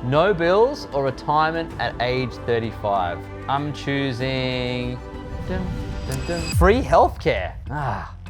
No bills or retirement at age 35? I'm choosing free healthcare.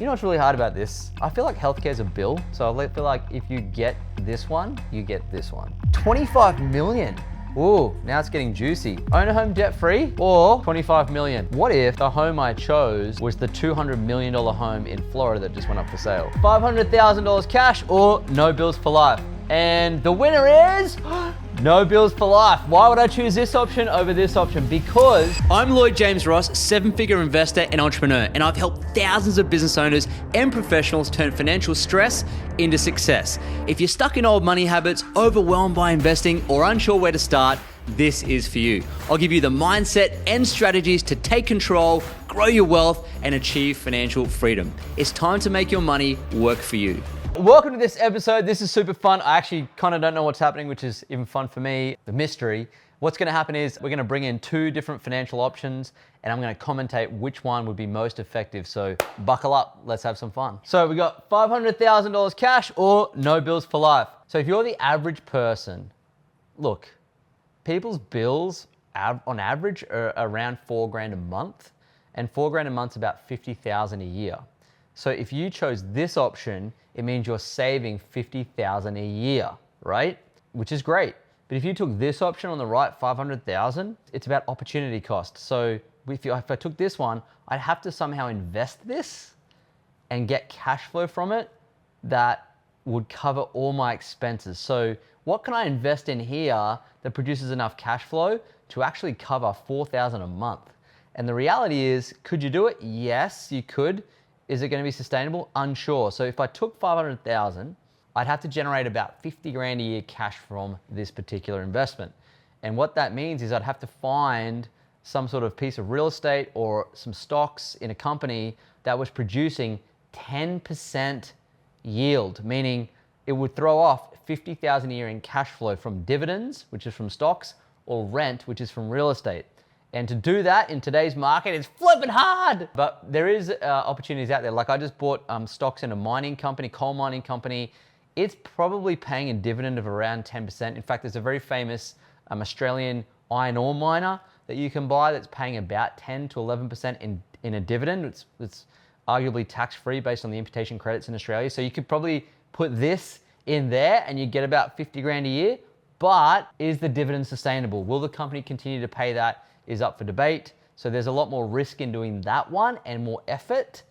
You know what's really hard about this? I feel like healthcare is a bill, so I feel like if you get this one, you get this one. 25 million. Ooh, now it's getting juicy. Own a home debt-free or 25 million. What if the home I chose was the $200 million home in Florida that just went up for sale? $500,000 cash or no bills for life? And the winner is no bills for life. Why would I choose this option over this option? Because I'm Lloyd James Ross, 7-figure investor and entrepreneur, and I've helped thousands of business owners and professionals turn financial stress into success. If you're stuck in old money habits, overwhelmed by investing, or unsure where to start, this is for you. I'll give you the mindset and strategies to take control, grow your wealth, and achieve financial freedom. It's time to make your money work for you. Welcome to this episode. This is super fun. I actually kind of don't know what's happening, which is even fun for me, the mystery. What's going to happen is we're going to bring in 2 different financial options and I'm going to commentate which one would be most effective. So buckle up, let's have some fun. So we got $500,000 cash or no bills for life. So if you're the average person, look, people's bills on average are around $4,000 a month, and $4,000 a month is about $50,000 a year. So if you chose this option, it means you're saving $50,000 a year, right? Which is great. But if you took this option on the right, $500,000, it's about opportunity cost. So if I took this one, I'd have to somehow invest this and get cash flow from it that would cover all my expenses. So what can I invest in here that produces enough cash flow to actually cover $4,000 a month? And the reality is, could you do it? Yes, you could. Is it going to be sustainable? Unsure. So if I took 500,000, I'd have to generate about 50 grand a year cash from this particular investment. And what that means is I'd have to find some sort of piece of real estate or some stocks in a company that was producing 10% yield, meaning it would throw off 50,000 a year in cash flow from dividends, which is from stocks, or rent, which is from real estate. And to do that in today's market is flipping hard. But there is opportunities out there. Like I just bought stocks in a mining company, coal mining company. It's probably paying a dividend of around 10%. In fact, there's a very famous Australian iron ore miner that you can buy that's paying about 10 to 11% in a dividend. It's arguably tax-free based on the imputation credits in Australia. So you could probably put this in there and you get about 50 grand a year. But is the dividend sustainable? Will the company continue to pay that? Is up for debate. So there's a lot more risk in doing that one and more effort.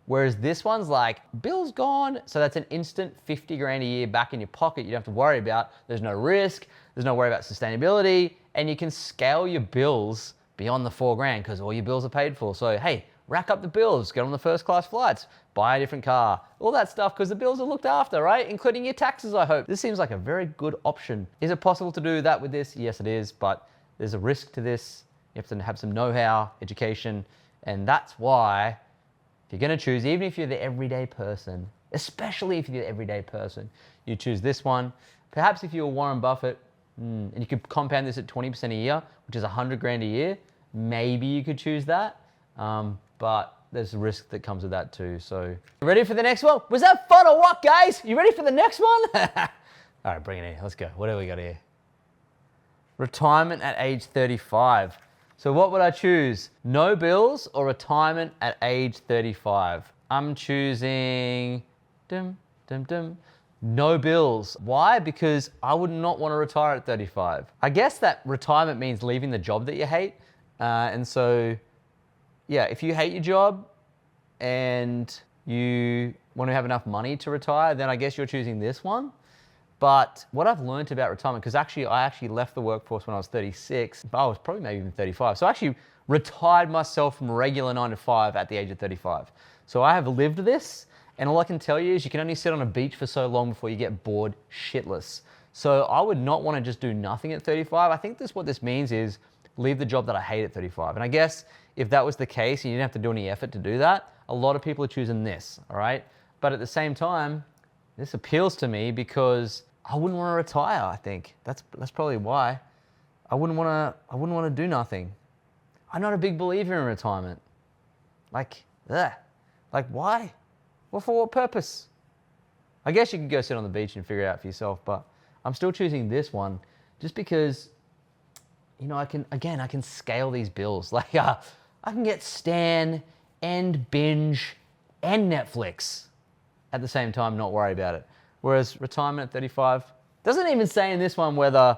Whereas this one's like, bill's gone. So that's an instant 50 grand a year back in your pocket. You don't have to worry about, there's no risk, there's no worry about sustainability, and you can scale your bills beyond the $4,000 because all your bills are paid for. So hey, rack up the bills, get on the first class flights, buy a different car, all that stuff because the bills are looked after, right? Including your taxes, I hope. This seems like a very good option. Is it possible to do that with this? Yes, it is, but there's a risk to this. You have to have some know-how, education, and that's why if you're going to choose, even if you're the everyday person, especially if you're the everyday person, you choose this one. Perhaps if you're Warren Buffett, and you could compound this at 20% a year, which is 100 grand a year, maybe you could choose that, but there's a risk that comes with that too. So, ready for the next one? Was that fun or what, guys? You ready for the next one? All right, bring it in. Let's go. What do we got here? Retirement at age 35. So what would I choose? No bills or retirement at age 35? I'm choosing no bills. Why? Because I would not want to retire at 35. I guess that retirement means leaving the job that you hate. And so, yeah, if you hate your job and you want to have enough money to retire, then I guess you're choosing this one. But what I've learned about retirement, because I actually left the workforce when I was 36, I was probably maybe even 35. So I actually retired myself from regular 9 to 5 at the age of 35. So I have lived this, and all I can tell you is you can only sit on a beach for so long before you get bored shitless. So I would not want to just do nothing at 35. I think what this means is leave the job that I hate at 35. And I guess if that was the case and you didn't have to do any effort to do that, a lot of people are choosing this, all right? But at the same time, this appeals to me because I wouldn't want to retire, I think. That's probably why. I wouldn't want to do nothing. I'm not a big believer in retirement. Like why? Well, for what purpose? I guess you could go sit on the beach and figure it out for yourself, but I'm still choosing this one just because, I can scale these bills. Like, I can get Stan and Binge and Netflix at the same time, not worry about it. Whereas retirement at 35 doesn't even say in this one whether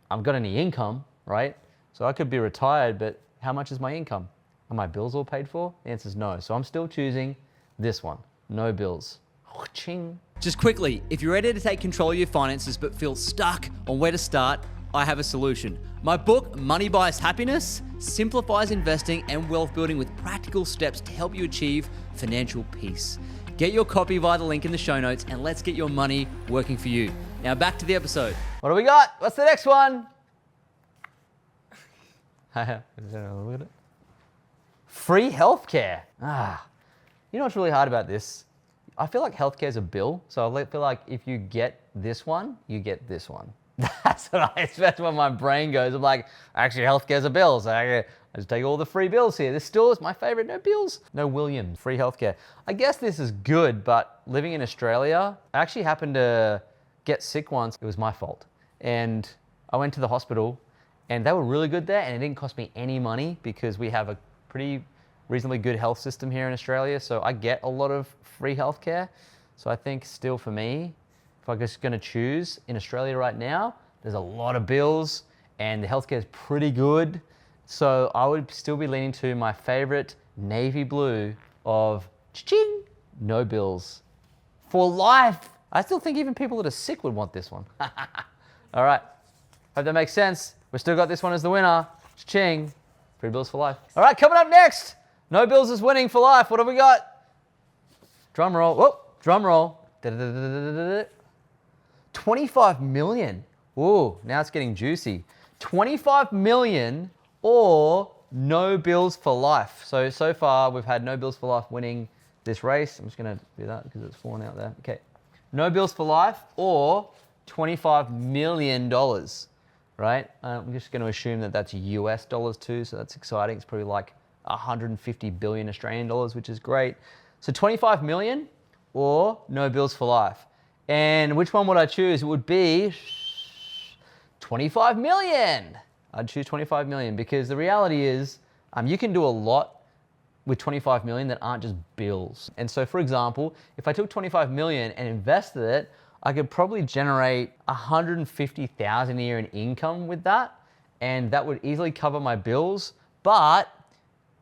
I've got any income, right? So I could be retired, but how much is my income? Are my bills all paid for? The answer is no. So I'm still choosing this one, no bills. Ching. Just quickly, if you're ready to take control of your finances but feel stuck on where to start, I have a solution. My book, Money Buys Happiness, simplifies investing and wealth building with practical steps to help you achieve financial peace. Get your copy via the link in the show notes and let's get your money working for you. Now back to the episode. What do we got? What's the next one? Free healthcare. You know what's really hard about this? I feel like healthcare is a bill. So I feel like if you get this one, you get this one. That's what my brain goes. I'm like, actually, healthcare's a bill. So I just take all the free bills here. This still is my favorite. No bills. No Williams. Free healthcare. I guess this is good, but living in Australia, I actually happened to get sick once. It was my fault. And I went to the hospital and they were really good there and it didn't cost me any money because we have a pretty reasonably good health system here in Australia. So I get a lot of free healthcare. So I think still for me, if I'm just gonna choose in Australia right now, there's a lot of bills and the healthcare is pretty good. So I would still be leaning to my favorite navy blue of cha-ching, no bills for life. I still think even people that are sick would want this one. All right, hope that makes sense. We still got this one as the winner, cha-ching, free bills for life. All right, coming up next, no bills is winning for life. What have we got? Drum roll, whoa, drum roll. 25 million. Ooh, now it's getting juicy. 25 million or no bills for life. So far we've had no bills for life winning this race. I'm just gonna do that because it's falling out there. Okay, no bills for life or $25 million, right? I'm just gonna assume that that's US dollars too, so that's exciting. It's probably like 150 billion Australian dollars, which is great. So 25 million or no bills for life. And which one would I choose? It would be 25 million. I'd choose 25 million because the reality is you can do a lot with 25 million that aren't just bills. And so for example, if I took 25 million and invested it, I could probably generate 150,000 a year in income with that. And that would easily cover my bills, but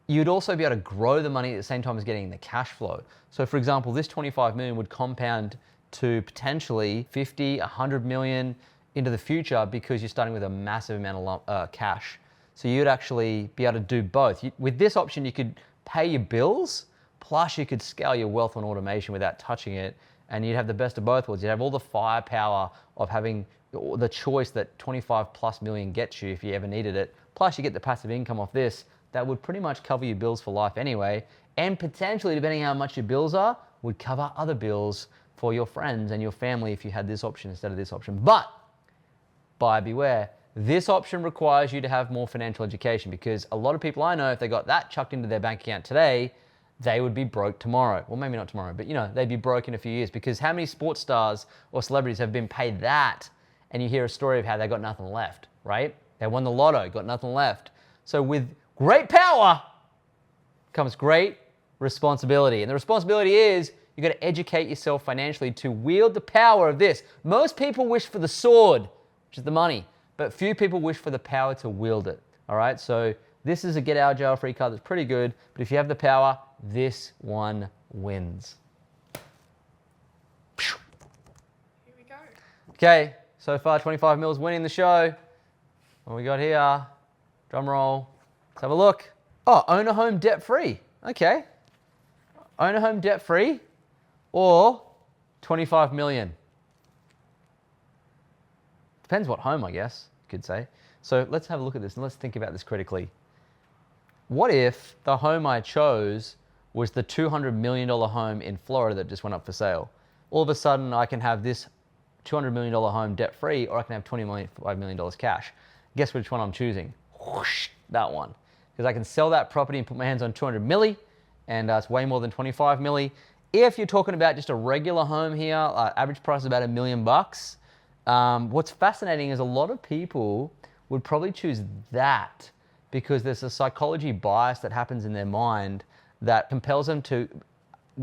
you'd also be able to grow the money at the same time as getting the cash flow. So for example, this 25 million would compound to potentially 50, 100 million into the future because you're starting with a massive amount of cash. So you'd actually be able to do both. With this option, you could pay your bills, plus you could scale your wealth on automation without touching it, and you'd have the best of both worlds. You'd have all the firepower of having the choice that 25 plus million gets you if you ever needed it, plus you get the passive income off this that would pretty much cover your bills for life anyway, and potentially, depending on how much your bills are, would cover other bills for your friends and your family if you had this option instead of this option. But buyer beware, this option requires you to have more financial education because a lot of people I know, if they got that chucked into their bank account today, they would be broke tomorrow. Well, maybe not tomorrow, but they'd be broke in a few years because how many sports stars or celebrities have been paid that and you hear a story of how they got nothing left, right? They won the lotto, got nothing left. So with great power comes great responsibility. And the responsibility is you got to educate yourself financially to wield the power of this. Most people wish for the sword, which is the money, but few people wish for the power to wield it. All right, so this is a get out of jail free card that's pretty good, but if you have the power, this one wins. Here we go. Okay, so far 25 mils winning the show. What we got here? Drum roll. Let's have a look. Oh, own a home debt free. Okay. Own a home debt free or 25 million. Depends what home, I guess, you could say. So let's have a look at this and let's think about this critically. What if the home I chose was the $200 million home in Florida that just went up for sale? All of a sudden, I can have this $200 million home debt free, or I can have $25 million cash. Guess which one I'm choosing? Whoosh, that one. Because I can sell that property and put my hands on 200 milli, and it's way more than 25 milli. If you're talking about just a regular home here, average price is about $1 million. What's fascinating is a lot of people would probably choose that because there's a psychology bias that happens in their mind that compels them to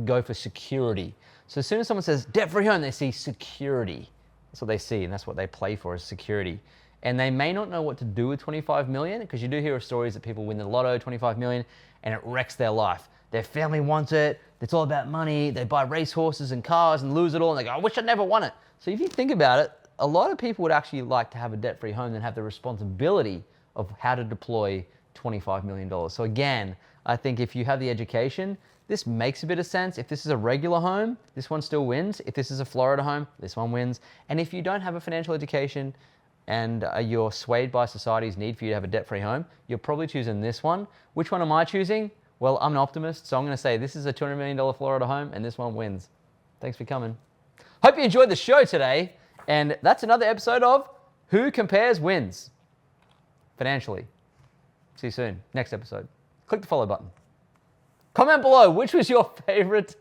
go for security. So as soon as someone says debt-free home, they see security. That's what they see, and that's what they play for is security. And they may not know what to do with 25 million because you do hear of stories that people win the lotto, 25 million, and it wrecks their life. Their family wants it. It's all about money. They buy racehorses and cars and lose it all, and they go, I wish I'd never won it. So if you think about it, a lot of people would actually like to have a debt-free home and have the responsibility of how to deploy $25 million. So again, I think if you have the education, this makes a bit of sense. If this is a regular home, this one still wins. If this is a Florida home, this one wins. And if you don't have a financial education and you're swayed by society's need for you to have a debt-free home, you're probably choosing this one. Which one am I choosing? Well, I'm an optimist, so I'm going to say this is a $200 million Florida home and this one wins. Thanks for coming. Hope you enjoyed the show today. And that's another episode of Who Compares Wins Financially. See you soon. Next episode. Click the follow button. Comment below, which was your favorite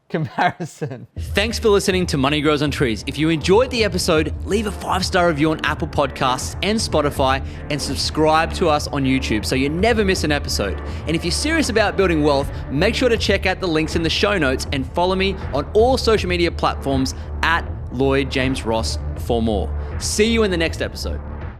comparison? Thanks for listening to Money Grows on Trees. If you enjoyed the episode, leave a 5-star review on Apple Podcasts and Spotify and subscribe to us on YouTube so you never miss an episode. And if you're serious about building wealth, make sure to check out the links in the show notes and follow me on all social media platforms at Lloyd James Ross for more. See you in the next episode.